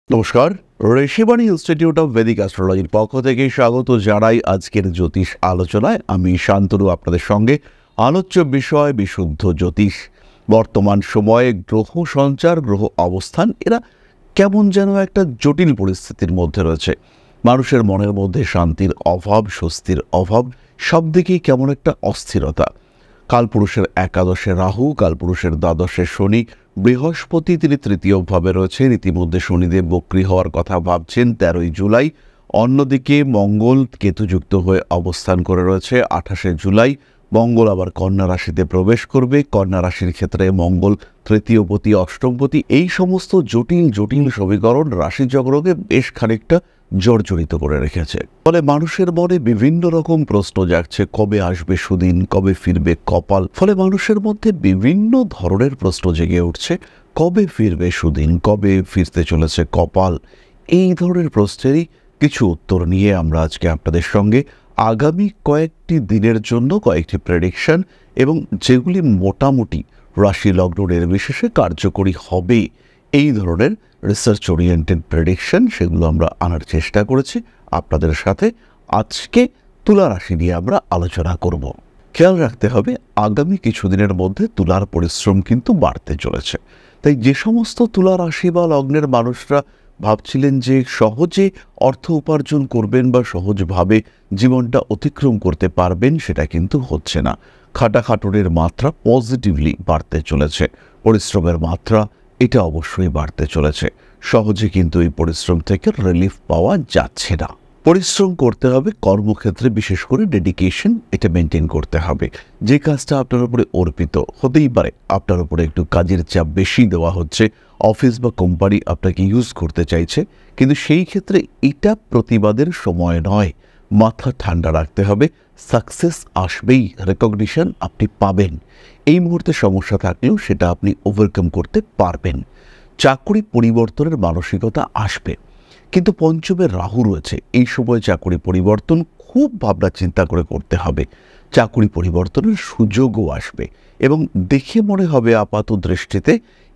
নমস্কার, Rishibani institute of Vedic অ্যাস্ট্রোলজির পক্ষ থেকে স্বাগত জানাই আজকের জ্যোতিষ আলোচনায়। আমি শান্তনু আপনাদের সঙ্গে। আলোচ্য বিষয় বিশুদ্ধ জ্যোতিষ। বর্তমান সময়ে গ্রহ সঞ্চার, গ্রহ অবস্থান এরা কেমন যেন একটা জটিল পরিস্থিতির মধ্যে রয়েছে। মানুষের মনের মধ্যে শান্তির অভাব, স্বস্তির অভাব, সব দিকেই কেমন একটা অস্থিরতা। কালপুরুষের একাদশে রাহু, কালপুরুষের দ্বাদশে শনি, বৃহস্পতি তিনি তৃতীয় ভাবে রয়েছেন। ইতিমধ্যে শনিদেব বক্রী হওয়ার কথা ভাবছেন 13ই জুলাই। অন্যদিকে মঙ্গল কেতুযুক্ত হয়ে অবস্থান করে রয়েছে 28শে জুলাই। মঙ্গল আবার কন্যা রাশিতে প্রবেশ করবে। কন্যা রাশির ক্ষেত্রে মঙ্গল তৃতীয়পতি, অষ্টমপতি, এই সমস্ত জটিল জটিল সমীকরণ রাশিচক্রকে বেশ খানিকটা জর্জরিত করে রেখেছে। ফলে মানুষের মনে বিভিন্ন রকম প্রশ্ন জাগছে, কবে আসবে সুদিন, কবে ফিরবে কপাল। ফলে মানুষের মধ্যে বিভিন্ন ধরনের প্রশ্ন জেগে উঠছে, কবে ফিরবে সুদিন, কবে ফিরতে চলেছে কপাল। এই ধরনের প্রশ্নেরই কিছু উত্তর নিয়ে আমরা আজকে আপনাদের সঙ্গে আগামী কয়েকটি দিনের জন্য কয়েকটি প্রেডিকশন এবং যেগুলি মোটামুটি রাশি লগ্ন নির্বিশেষে কার্যকরী হবে, এই ধরনের রিসার্চ ওরিয়েন্টেড প্রেডিকশন, সেগুলো আমরা আনার চেষ্টা করেছি আপনাদের সাথে। আজকে তুলা রাশি নিয়ে আমরা আলোচনা করব। খেয়াল রাখতে হবে, আগামী কিছুদিনের মধ্যে তুলার পরিশ্রম কিন্তু বাড়তে চলেছে। তাই যে সমস্ত তুলা রাশি বা লগ্নের মানুষরা ভাবছিলেন যে সহজে অর্থ উপার্জন করবেন বা সহজভাবে জীবনটা অতিক্রম করতে পারবেন, সেটা কিন্তু হচ্ছে না। খাটাখাটুনির মাত্রা পজিটিভলি বাড়তে চলেছে, পরিশ্রমের মাত্রা এটা অবশ্যই বাড়তে চলেছে। সহজে কিন্তু এই পরিশ্রম থেকে রিলিফ পাওয়া যাচ্ছে না। পরিশ্রম করতে হবে, কর্মক্ষেত্রে বিশেষ করে ডেডিকেশন এটা মেনটেন করতে হবে। যে কাজটা আপনার উপরে অর্পিত, হতেই পারে আপনার উপরে একটু কাজের চাপ বেশি দেওয়া হচ্ছে, অফিস বা কোম্পানি আপনাকে ইউজ করতে চাইছে, কিন্তু সেই ক্ষেত্রে এটা প্রতিবাদের সময় নয়। মাথা ঠান্ডা রাখতে হবে, সাকসেস আসবেই, রেকগনিশন আপনি পাবেন। এই মুহূর্তে সমস্যা থাকলেও সেটা আপনি ওভারকাম করতে পারবেন। চাকরি পরিবর্তনের মানসিকতা আসবে, কিন্তু পঞ্চমে রাহু রয়েছে। এই সময় চাকরি পরিবর্তন খুব ভাবনা চিন্তা করে করতে হবে। চাকরি পরিবর্তনের সুযোগও আসবে এবং দেখে মনে হবে আপাত দৃষ্টিতে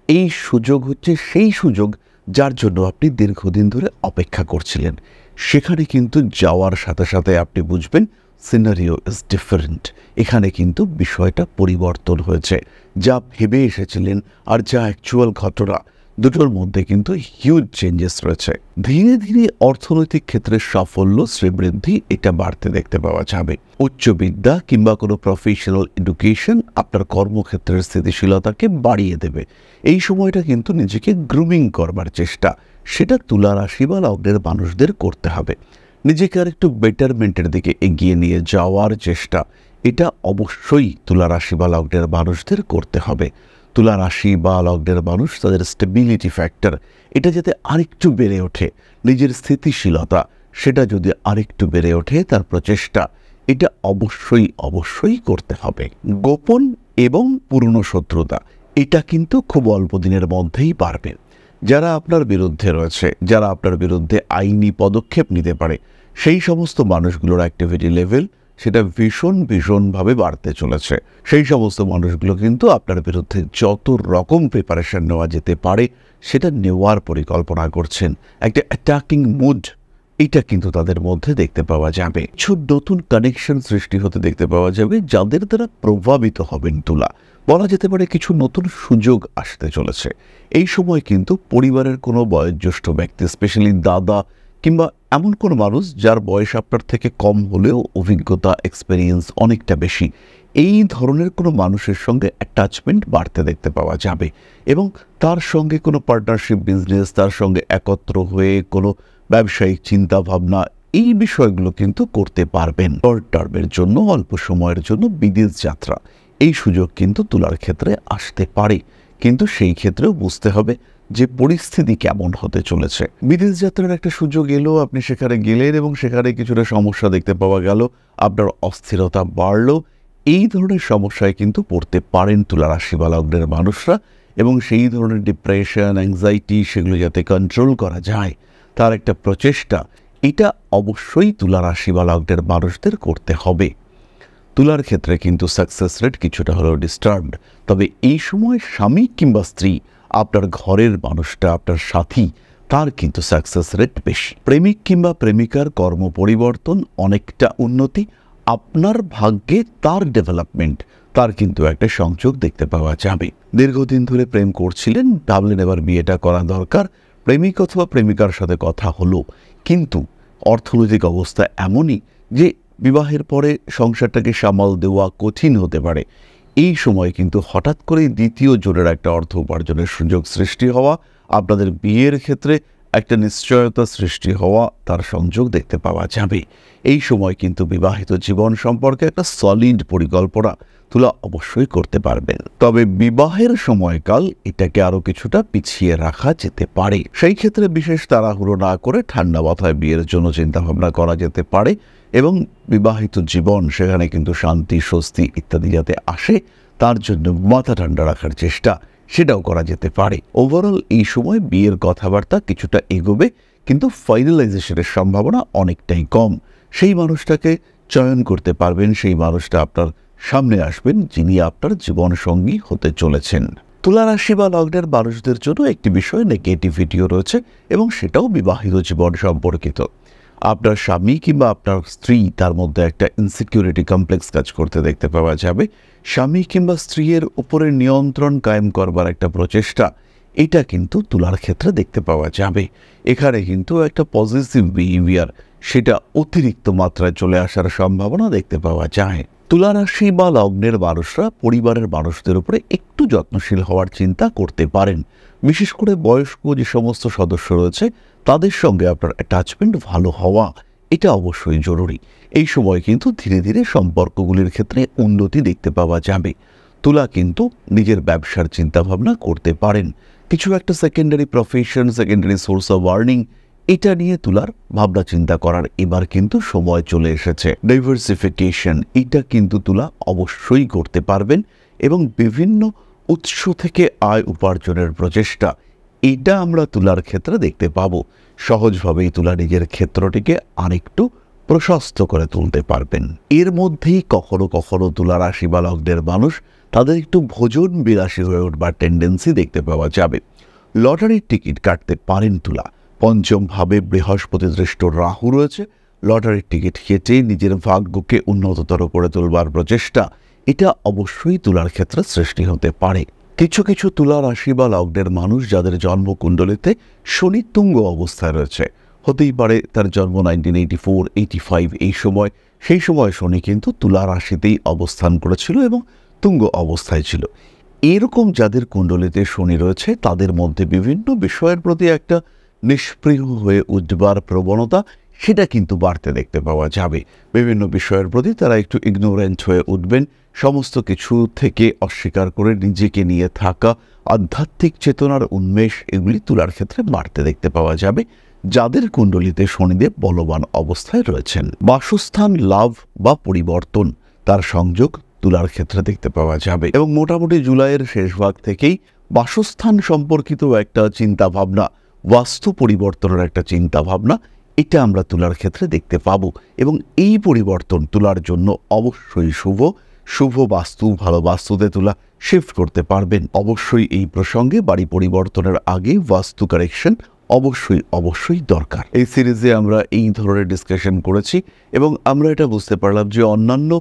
এই সুযোগ হচ্ছে সেই সুযোগ যার জন্য আপনি দীর্ঘদিন ধরে অপেক্ষা করছিলেন। সেখানে কিন্তু যাওয়ার সাথে সাথে আপনি বুঝবেন সিনারিও ইজ ডিফারেন্ট। এখানে কিন্তু বিষয়টা পরিবর্তন হয়েছে। যা ভেবে এসেছিলেন আর যা অ্যাকচুয়াল ঘটনা, দুটোর মধ্যে কিন্তু হিউজ চেঞ্জেস রয়েছে। ধীরে ধীরে অর্থনৈতিক ক্ষেত্রে সাফল্য, শ্রীবৃদ্ধি এটা বাড়তে দেখতে পাওয়া যাবে। উচ্চ বিদ্যা কিংবা কোনো প্রফেশনাল এডুকেশন আপনার কর্মক্ষেত্রের স্থিতিশীলতাকে বাড়িয়ে দেবে। এই সময়টা কিন্তু নিজেকে গ্রুমিং করবার চেষ্টা, সেটা তুলা রাশি বা লগ্নের মানুষদের করতে হবে। নিজেকে আর একটু বেটারমেন্টের দিকে এগিয়ে নিয়ে যাওয়ার চেষ্টা, এটা অবশ্যই তুলা রাশি বা লগ্নের মানুষদের করতে হবে। তুলা রাশি বা লগ্নের মানুষ তাদের স্টেবিলিটি ফ্যাক্টর এটা যাতে আরেকটু বেড়ে ওঠে, নিজের স্থিতিশীলতা সেটা যদি আরেকটু বেড়ে ওঠে, তার প্রচেষ্টা এটা অবশ্যই অবশ্যই করতে হবে। গোপন এবং পুরনো শত্রুতা এটা কিন্তু খুব অল্প দিনের মধ্যেই বাড়বে। যারা আপনার বিরুদ্ধে রয়েছে, যারা আপনার বিরুদ্ধে আইনি পদক্ষেপ নিতে পারে, সেই সমস্ত মানুষগুলোর অ্যাক্টিভিটি লেভেল সেটা ভীষণভাবে বাড়তে চলেছে। সেই সমস্ত মানুষগুলো কিন্তু আপনার বিরুদ্ধে যত রকম প্রিপারেশন নেওয়া যেতে পারে সেটা নেওয়ার পরিকল্পনা করছেন। একটা অ্যাটাকিং মুড এটা কিন্তু তাদের মধ্যে দেখতে পাওয়া যাবে। ছোট নতুন কানেকশন সৃষ্টি হতে দেখতে পাওয়া যাবে, যাদের দ্বারা প্রভাবিত হবেন তুলা। বলা যেতে পারে কিছু নতুন সুযোগ আসতে চলেছে। এই সময় কিন্তু পরিবারের কোনো বয়োজ্যেষ্ঠ ব্যক্তি, স্পেশালি দাদা কিংবা এমন কোনো মানুষ যার বয়স আপনার থেকে কম হলেও অভিজ্ঞতা, এক্সপেরিয়েন্স অনেকটা বেশি, এই ধরনের কোনো মানুষের সঙ্গে অ্যাটাচমেন্ট বাড়তে দেখতে পাওয়া যাবে এবং তার সঙ্গে কোনো পার্টনারশিপ বিজনেস, তার সঙ্গে একত্র হয়ে কোনো ব্যবসায়িক চিন্তা ভাবনা, এই বিষয়গুলো কিন্তু করতে পারবেন। শর্ট টার্মের জন্য, অল্প সময়ের জন্য বিদেশ যাত্রা, এই সুযোগ কিন্তু তুলার ক্ষেত্রে আসতে পারে, কিন্তু সেই ক্ষেত্রেও বুঝতে হবে যে পরিস্থিতি কেমন হতে চলেছে। বিদেশ যাত্রার একটা সুযোগ এলো, আপনি সেখানে গেলেন এবং সেখানে কিছুটা সমস্যা দেখতে পাওয়া গেল, আপনার অস্থিরতা বাড়লো। এই ধরনের সমস্যায় কিন্তু পড়তে পারেন তুলা রাশি বা লগ্নের মানুষরা এবং সেই ধরনের ডিপ্রেশন, অ্যাংজাইটি সেগুলো যাতে কন্ট্রোল করা যায় তার একটা প্রচেষ্টা এটা অবশ্যই তুলা রাশি বা লগ্নের মানুষদের করতে হবে। তুলার ক্ষেত্রে কিন্তু সাকসেস রেট কিছুটা হলেও ডিস্টার্বড, তবে এই সময় স্বামী কিংবা স্ত্রী, আপনার ঘরের মানুষটা, আপনার সাথী, তার কিন্তু সাকসেস রেট বেশি। প্রেমিক কিংবা প্রেমিকার কর্ম পরিবর্তন, অনেকটা উন্নতি, আপনার ভাগ্যে তার ডেভেলপমেন্ট, তার কিন্তু একটা সংযোগ দেখতে পাওয়া যাবে। দীর্ঘদিন ধরে প্রেম করছিলেন, ভাবলেন এবার বিয়েটা করা দরকার, প্রেমিক অথবা প্রেমিকার সাথে কথা হলো, কিন্তু অর্থনৈতিক অবস্থা এমনই যে বিবাহের পরে সংসারটাকে সামাল দেওয়া কঠিন হতে পারে। এই সময় কিন্তু হঠাৎ করেই দ্বিতীয় জোরের একটা অর্থ উপার্জনের সুযোগ সৃষ্টি হওয়া, আপনাদের বিয়ের ক্ষেত্রে একটা নিশ্চয়তা সৃষ্টি হওয়া, তার সংযোগ দেখতে পাওয়া যাবে। এই সময় কিন্তু বিবাহিত জীবন সম্পর্কে একটা সলিড পরিকল্পনা তুলা অবশ্যই করতে পারবেন। তবে বিবাহের সময়কাল এটাকে আরও কিছুটা পিছিয়ে রাখা যেতে পারে। সেই ক্ষেত্রে বিশেষ তাড়াহুড়ো না করে ঠান্ডা মাথায় বিয়ের জন্য চিন্তাভাবনা করা যেতে পারে এবং বিবাহিত জীবন সেখানে কিন্তু শান্তি, স্বস্তি ইত্যাদি যাতে আসে তার জন্য মাথা ঠান্ডা রাখার চেষ্টা সেটাও করা যেতে পারে। ওভারঅল এই সময় বিয়ের কথাবার্তা কিছুটা এগোবে, কিন্তু ফাইনালাইজেশনের সম্ভাবনা অনেকটাই কম। সেই মানুষটাকে চয়ন করতে পারবেন, সেই মানুষটা আপনার সামনে আসবেন যিনি আপনার জীবনসঙ্গী হতে চলেছেন। তুলা রাশি বা লগ্নের মানুষদের জন্য একটি বিষয়ে নেগেটিভিটিও রয়েছে এবং সেটাও বিবাহিত জীবন সম্পর্কিত। আপনার স্বামী কিংবা আপনার স্ত্রী, তার মধ্যে একটা ইনসিকিউরিটি কমপ্লেক্স কাজ করতে দেখতে পাওয়া যাবে। স্বামী কিংবা স্ত্রীর উপরে নিয়ন্ত্রণ কায়েম করবার একটা প্রচেষ্টা, এটা কিন্তু তুলার ক্ষেত্রে দেখতে পাওয়া যাবে। এখানে কিন্তু একটা পজিটিভ বিহেভিয়ার সেটা অতিরিক্ত মাত্রায় চলে আসার সম্ভাবনা দেখতে পাওয়া যায়। তুলা রাশি বা লগ্নের মানুষরা পরিবারের মানুষদের উপরে একটু যত্নশীল হওয়ার চিন্তা করতে পারেন। বিশেষ করে বয়স্ক যে সমস্ত সদস্য রয়েছে তাদের সঙ্গে আপনার অ্যাটাচমেন্ট ভালো হওয়া এটা অবশ্যই জরুরি। এই সময় কিন্তু ধীরে ধীরে সম্পর্কগুলির ক্ষেত্রে উন্নতি দেখতে পাওয়া যাবে। তুলা কিন্তু নিজের ব্যবসার চিন্তাভাবনা করতে পারেন। কিছু একটা secondary profession, secondary source of earning, এটা নিয়ে তুলার ভাবনা চিন্তা করার এবার কিন্তু সময় চলে এসেছে। ডাইভার্সিফিকেশন, এটা কিন্তু তুলা অবশ্যই করতে পারবেন এবং বিভিন্ন উৎস থেকে আয় উপার্জনের প্রচেষ্টা, এটা আমরা তুলার ক্ষেত্রে দেখতে পাবো। সহজভাবেই তুলা নিজের ক্ষেত্রটিকে আরেকটু প্রশস্ত করে তুলতে পারবেন। এর মধ্যেই কখনো কখনো তুলা রাশি বা লগ্নের মানুষ তাদের একটু ভোজন বিলাসী হয়ে উঠবার টেন্ডেন্সি দেখতে পাওয়া যাবে। লটারির টিকিট কাটতে পারেন তুলা। পঞ্চম ভাবে বৃহস্পতি দৃষ্ট রাহু রয়েছে। লটারির টিকিট কেটে নিজের ভাগ্যকে উন্নততর করে তুলবার প্রচেষ্টা, এটা অবশ্যই তুলার ক্ষেত্রে সৃষ্টি হতে পারে। কিছু কিছু তুলা রাশি বা লগ্নের মানুষ যাদের জন্মকুণ্ডলিতে শনি তুঙ্গ অবস্থায় রয়েছে, হতেই পারে তার জন্ম 1984, 85 এই সময়, সেই সময় শনি কিন্তু তুলা রাশিতেই অবস্থান করেছিল এবং তুঙ্গ অবস্থায় ছিল। এরকম যাদের কুণ্ডলিতে শনি রয়েছে তাদের মধ্যে বিভিন্ন বিষয়ের প্রতি একটা নিষ্প্রিয় হয়ে উঠবার প্রবণতা সেটা কিন্তু বাড়তে দেখতে পাওয়া যাবে। বিভিন্ন বিষয়ের প্রতি তারা একটু ইগনোরেন্ট হয়ে উঠবেন। সমস্ত কিছু থেকে অস্বীকার করে নিজেকে নিয়ে থাকা, আধ্যাত্মিক চেতনার উন্মেষ, এগুলি তুলার ক্ষেত্রে বাড়তে দেখতে পাওয়া যাবে যাদের কুণ্ডলিতে শনিদেব বলবান অবস্থায় রয়েছেন। বাসস্থান লাভ বা পরিবর্তন, তার সংযোগ তুলার ক্ষেত্রে দেখতে পাওয়া যাবে এবং মোটামুটি জুলাইয়ের শেষ ভাগ থেকেই বাসস্থান সম্পর্কিত একটা চিন্তা ভাবনা, বাস্তু পরিবর্তনের একটা চিন্তা ভাবনা, এটা আমরা তুলার ক্ষেত্রে দেখতে পাবো এবং এই পরিবর্তন তুলার জন্য অবশ্যই শুভ। শুভ বাস্তু, ভালো বাস্তুতে তুলা শিফট করতে পারবেন। অবশ্যই এই প্রসঙ্গে বাড়ি পরিবর্তনের আগে বাস্তু কারেকশন অবশ্যই দরকার। এই সিরিজে আমরা এই ধরনের ডিসকাশন করেছি এবং আমরা এটা বুঝতে পারলাম যে অন্যান্য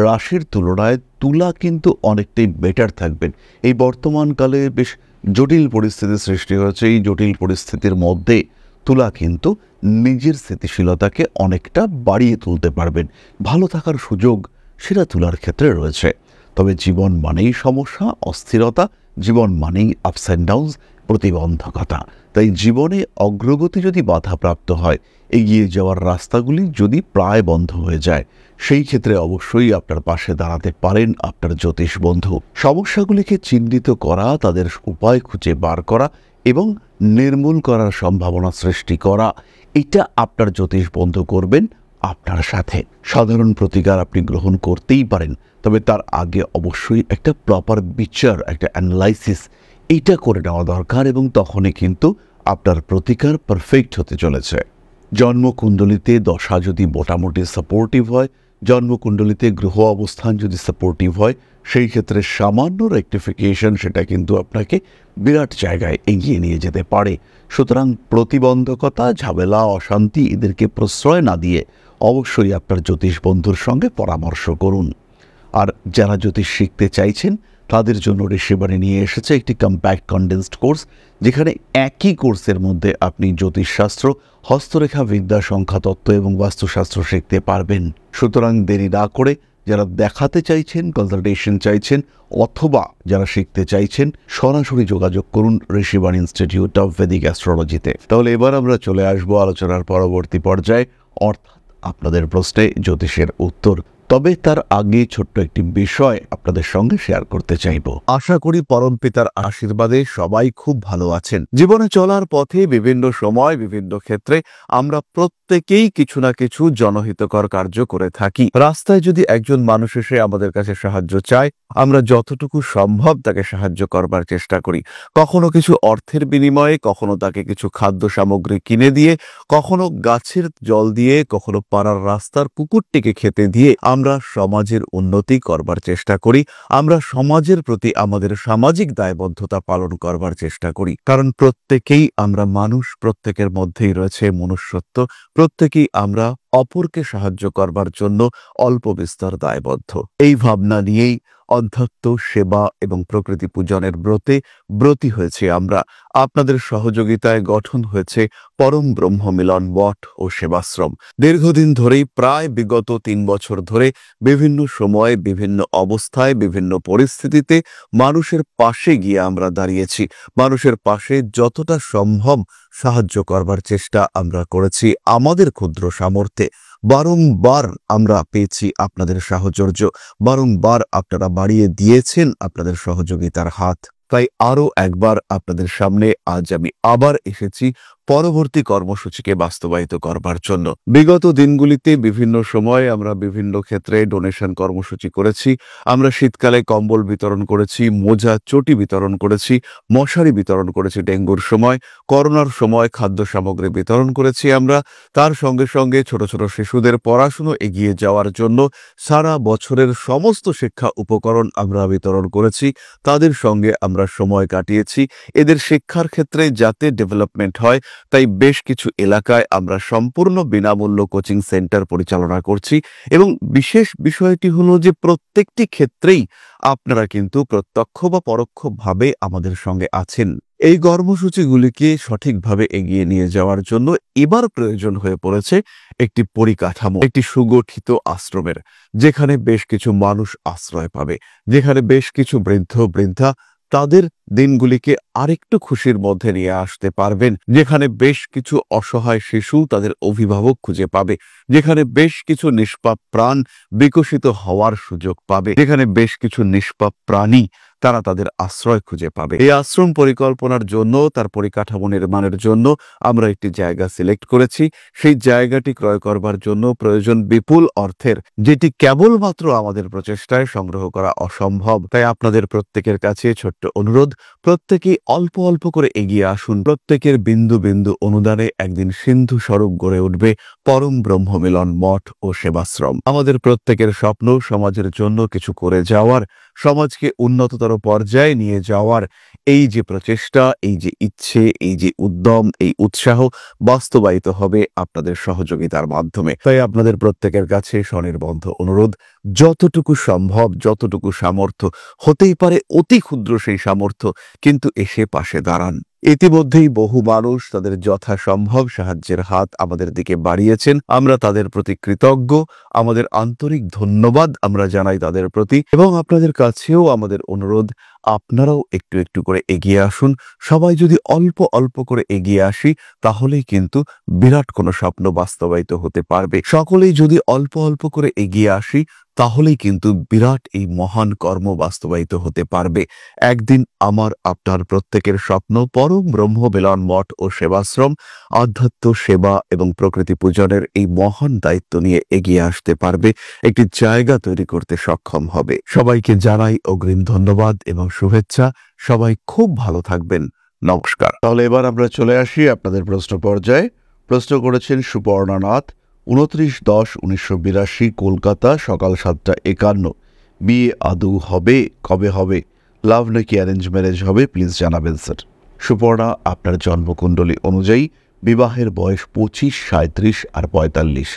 রাশির তুলনায় তুলা কিন্তু অনেকটাই বেটার থাকবেন। এই বর্তমানকালে বেশ জটিল পরিস্থিতির সৃষ্টি হয়েছে। এই জটিল পরিস্থিতির মধ্যে তুলা কিন্তু নিজের স্থিতিশীলতাকে অনেকটা বাড়িয়ে তুলতে পারবেন। ভালো থাকার সুযোগ সেটা তুলার ক্ষেত্রে রয়েছে। তবে জীবন মানেই সমস্যা, অস্থিরতা, জীবন মানেই আপস অ্যান্ড ডাউনস, প্রতিবন্ধকতা। তাই জীবনে অগ্রগতি যদি বাধাপ্রাপ্ত হয়, এগিয়ে যাওয়ার রাস্তাগুলি যদি প্রায় বন্ধ হয়ে যায়, সেই ক্ষেত্রে অবশ্যই আপনার পাশে দাঁড়াতে পারেন আপনার জ্যোতিষ বন্ধু। সমস্যাগুলিকে চিহ্নিত করা, তাদের উপায় খুঁজে বার করা এবং নির্মূল করার সম্ভাবনা সৃষ্টি করা, এটা আপনার জ্যোতিষ বন্ধু করবেন আপনার সাথে। সাধারণ প্রতিকার আপনি গ্রহণ করতেই পারেন, তবে তার আগে অবশ্যই একটা প্রপার বিচার, একটা অ্যানালাইসিস এটা করে নেওয়া দরকার এবং তখনই কিন্তু আপনার প্রতিকার পারফেক্ট হতে চলেছে। জন্মকুণ্ডলিতে দশা যদি মোটামুটি সাপোর্টিভ হয়, জন্মকুণ্ডলিতে গ্রহ অবস্থান যদি সাপোর্টিভ হয় সেই ক্ষেত্রে সামান্য রেকটিফিকেশন সেটা কিন্তু আপনাকে বিরাট জায়গায় এগিয়ে নিয়ে যেতে পারে। সুতরাং প্রতিবন্ধকতা, ঝামেলা, অশান্তি এদেরকে প্রশ্রয় না দিয়ে অবশ্যই আপনার জ্যোতিষ বন্ধুর সঙ্গে পরামর্শ করুন। আর যারা জ্যোতিষ শিখতে চাইছেন তাদের জন্য ঋষিবাণী নিয়ে এসেছে একটি কম্প্যাক্ট কনডেন্সড কোর্স, যেখানে একই কোর্সের মধ্যে আপনি জ্যোতিষশাস্ত্র, হস্তরেখা বিদ্যা, সংখ্যাতত্ত্ব এবং বাস্তুশাস্ত্র শিখতে পারবেন। সুতরাং দেরি না করে যারা দেখাতে চাইছেন, কনসালটেশন চাইছেন, অথবা যারা শিখতে চাইছেন, সরাসরি যোগাযোগ করুন ঋষিবাণী ইনস্টিটিউট অফ ভেদিক অ্যাস্ট্রোলজিতে। তাহলে এবার আমরা চলে আসবো আলোচনার পরবর্তী পর্যায়ে, অর্থাৎ আপনাদের প্রশ্নে জ্যোতিষের উত্তর। তবে তার আগে ছোট্ট একটি বিষয় আপনাদের সঙ্গে শেয়ার করতে চাইব। আশা করি পরমপিতার আশীর্বাদে সবাই খুব ভালো আছেন। জীবনে চলার পথে বিভিন্ন সময় বিভিন্ন ক্ষেত্রে আমরা প্রত্যেকেই কিছু না কিছু জনহিতকর কার্য করে থাকি। রাস্তায় যদি একজন মানুষ এসে আমাদের কাছে সাহায্য চায়, আমরা যতটুকু সম্ভব তাকে সাহায্য করবার চেষ্টা করি। কখনো কিছু অর্থের বিনিময়ে, কখনো তাকে কিছু খাদ্য সামগ্রী কিনে দিয়ে, কখনো গাছের জল দিয়ে, কখনো পাড়ার রাস্তার কুকুরটিকে খেতে দিয়ে আমরা সমাজের উন্নতি করবার চেষ্টা করি। আমরা সমাজের প্রতি আমাদের সামাজিক দায়বদ্ধতা পালন করবার চেষ্টা করি। কারণ প্রত্যেকেই আমরা মানুষ, প্রত্যেকের মধ্যেই রয়েছে মনুষ্যত্ব, প্রত্যেকেই আমরা অপরকে সাহায্য করবার জন্য অল্প বিস্তর দায়বদ্ধ। এই ভাবনা নিয়েই অধ্যাত্ম, সেবা এবং প্রকৃতি পূজনের ব্রতী হয়েছে আমরা। আপনাদের সহযোগিতায় গঠন হয়েছে পরম ব্রহ্ম মিলন মঠ ও সেবাশ্রম। দীর্ঘদিন ধরেই, প্রায় বিগত 3 বছর ধরে বিভিন্ন সময়ে, বিভিন্ন অবস্থায়, বিভিন্ন পরিস্থিতিতে মানুষের পাশে গিয়ে আমরা দাঁড়িয়েছি। মানুষের পাশে যতটা সম্ভব সাহায্য করবার চেষ্টা আমরা করেছি আমাদের ক্ষুদ্র সামর্থ্যে। বারংবার আমরা পেয়েছি আপনাদের সাহচর্য, বারংবার আপনারা বাড়িয়ে দিয়েছেন আপনাদের সহযোগিতার হাত। তাই আরও একবার আপনাদের সামনে আজ আমি আবার এসেছি পরবর্তী কর্মসূচিকে বাস্তবায়িত করবার জন্য। বিগত দিনগুলিতে বিভিন্ন সময় আমরা বিভিন্ন ক্ষেত্রে ডোনেশন কর্মসূচি করেছি। আমরা শীতকালে কম্বল বিতরণ করেছি, মোজা, চটি বিতরণ করেছি, মশারি বিতরণ করেছি ডেঙ্গুর সময়, করোনার সময় খাদ্য সামগ্রী বিতরণ করেছি আমরা। তার সঙ্গে সঙ্গে ছোট ছোট শিশুদের পড়াশুনো এগিয়ে যাওয়ার জন্য সারা বছরের সমস্ত শিক্ষা উপকরণ আমরা বিতরণ করেছি। তাদের সঙ্গে আমরা সময় কাটিয়েছি। এদের শিক্ষার ক্ষেত্রে যাতে ডেভেলপমেন্ট হয়, তাই বেশ কিছু এলাকায় আমরা সম্পূর্ণ বিনামূল্য কোচিং সেন্টার পরিচালনা করছি। এবং বিশেষ বিষয়টি হলো যে প্রত্যেকটি ক্ষেত্রেই আপনারা কিন্তু প্রত্যক্ষ বা পরোক্ষভাবে আমাদের সঙ্গে আছেন। এই কর্মসূচিগুলিকে সঠিকভাবে এগিয়ে নিয়ে যাওয়ার জন্য এবার প্রয়োজন হয়ে পড়েছে একটি পরিকাঠামো, একটি সুগঠিত আশ্রমের, যেখানে বেশ কিছু মানুষ আশ্রয় পাবে, যেখানে বেশ কিছু বৃদ্ধ বৃদ্ধা তাদের দিনগুলিকে আরেকটু খুশির মধ্যে নিয়ে আসতে পারবেন, যেখানে বেশ কিছু অসহায় শিশু তাদের অভিভাবক খুঁজে পাবে, যেখানে বেশ কিছু নিষ্পাপ প্রাণ বিকশিত হওয়ার সুযোগ পাবে, যেখানে বেশ কিছু নিষ্পাপ প্রাণী তারা তাদের আশ্রয় খুঁজে পাবে। এই আশ্রম পরিকল্পনার জন্য, তার পরিকাঠামো নির্মাণের জন্য আমরা একটি জায়গা সিলেক্ট করেছি। সেই জায়গাটি ক্রয় করবার জন্য প্রয়োজন বিপুল অর্থের, যেটি কেবলমাত্র আমাদের প্রচেষ্টায় সংগ্রহ করা অসম্ভব। তাই আপনাদের প্রত্যেকের কাছে ছোট্ট অনুরোধ, প্রত্যেকেই অল্প অল্প করে এগিয়ে আসুন। প্রত্যেকের বিন্দু বিন্দু অনুদানে একদিন সিন্ধু স্বরূপ গড়ে উঠবে পরম ব্রহ্ম মিলন মঠ ও সেবাশ্রম। আমাদের প্রত্যেকের স্বপ্ন সমাজের জন্য কিছু করে যাওয়ার, সমাজকে উন্নততর পর্যায়ে নিয়ে যাওয়ার এই যে প্রচেষ্টা, এই যে ইচ্ছে, এই যে উদ্যম, এই উৎসাহ বাস্তবায়িত হবে আপনাদের সহযোগিতার মাধ্যমে। তাই আপনাদের প্রত্যেকের কাছে স্বনির্বন্ধ অনুরোধ, যতটুকু সম্ভব, যতটুকু সামর্থ্য, হতেই পারে অতি ক্ষুদ্র সেই সামর্থ্য, কিন্তু এসে পাশে দাঁড়ান। ইতিমধ্যেই বহু মানুষ তাদের যথাসম্ভব সাহায্যের হাত আমাদের দিকে বাড়িয়েছেন। আমরা তাদের প্রতি কৃতজ্ঞ, আমাদের আন্তরিক ধন্যবাদ আমরা জানাই তাদের প্রতি। এবং আপনাদের কাছেও আমাদের অনুরোধ, আপনারাও একটু একটু করে এগিয়ে আসুন। সবাই যদি অল্প অল্প করে এগিয়ে আসি, তাহলেই কিন্তু বিরাট কোনো স্বপ্ন বাস্তবায়িত হতে পারবে। সকলেই যদি অল্প অল্প করে এগিয়ে আসি, তাহলেই কিন্তু বিরাট এই মহান কর্ম বাস্তবায়িত হতে পারবে। একদিন আমার আপনার প্রত্যেকের স্বপ্ন পরম ব্রহ্ম মিলন মঠ ও সেবাশ্রম আধ্যাত্ম, সেবা এবং প্রকৃতি পূজনের এই মহান দায়িত্ব নিয়ে এগিয়ে আসতে পারবে, একটি জায়গা তৈরি করতে সক্ষম হবে। সবাইকে জানাই অগ্রিম ধন্যবাদ এবং শুভেচ্ছা। সবাই খুব ভালো থাকবেন। নমস্কার। তাহলে এবার আমরা চলে আসি আপনাদের প্রশ্ন পর্যায়ে। প্রশ্ন করেছেন সুপর্ণানাথ 29/10/1982 কলকাতা, সকাল 7:51। বিয়ে আদৌ হবে? কবে হবে? লাভ নাকি অ্যারেঞ্জ ম্যারেজ হবে? প্লিজ জানাবেন স্যার। সুপর্ণা, আপনার জন্মকুণ্ডলী অনুযায়ী বিবাহের বয়স 25, 37 আর 45।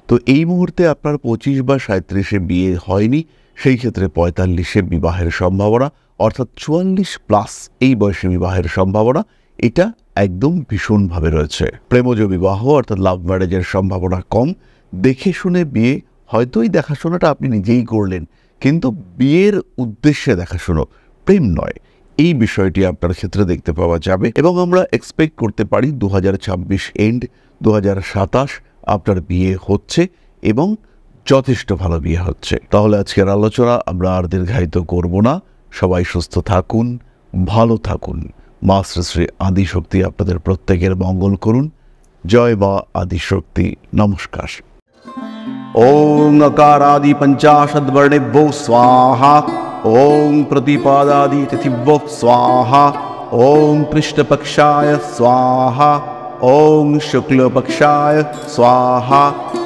তো এই মুহূর্তে আপনার 25 বা 37-এ বিয়ে হয়নি, সেই ক্ষেত্রে 45-এ বিবাহের সম্ভাবনা, অর্থাৎ 44+ এই বয়সে বিবাহের সম্ভাবনা, এটা একদম ভীষণভাবে রয়েছে। প্রেমজ বিবাহ অর্থাৎ লাভ ম্যারেজের সম্ভাবনা কম। দেখে শুনে বিয়ে, হয়তো এই দেখাশোনাটা আপনি নিজেই করলেন, কিন্তু বিয়ের উদ্দেশ্যে দেখাশুনো, প্রেম নয়, এই বিষয়টি আপনার ক্ষেত্রে দেখতে পাওয়া যাবে। এবং আমরা এক্সপেক্ট করতে পারি 2026 এন্ড 2027 আপনার বিয়ে হচ্ছে এবং যথেষ্ট ভালো বিয়ে হচ্ছে। তাহলে আজকের আলোচনা আমরা আর দীর্ঘায়িত করব না। সবাই সুস্থ থাকুন, ভালো থাকুন। মা শ্রী শ্রী আদিশক্তি আপনাদের প্রত্যেকের মঙ্গল করুন। জয় মা আদিশক্তি। নমস্কার। ওং अकारादि पंचाशद्वर्णेभ्यो स्वाहा। ओं प्रतिपादादि तिथिभ्यो स्वाहा। ओं कृष्णपक्षाय स्वाहा। ओं शुक्लपक्षाय स्वाहा।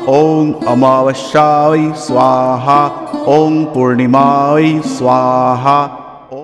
ओं अमावस्याय स्वाहा। ओं पूर्णिमाय स्वाहा।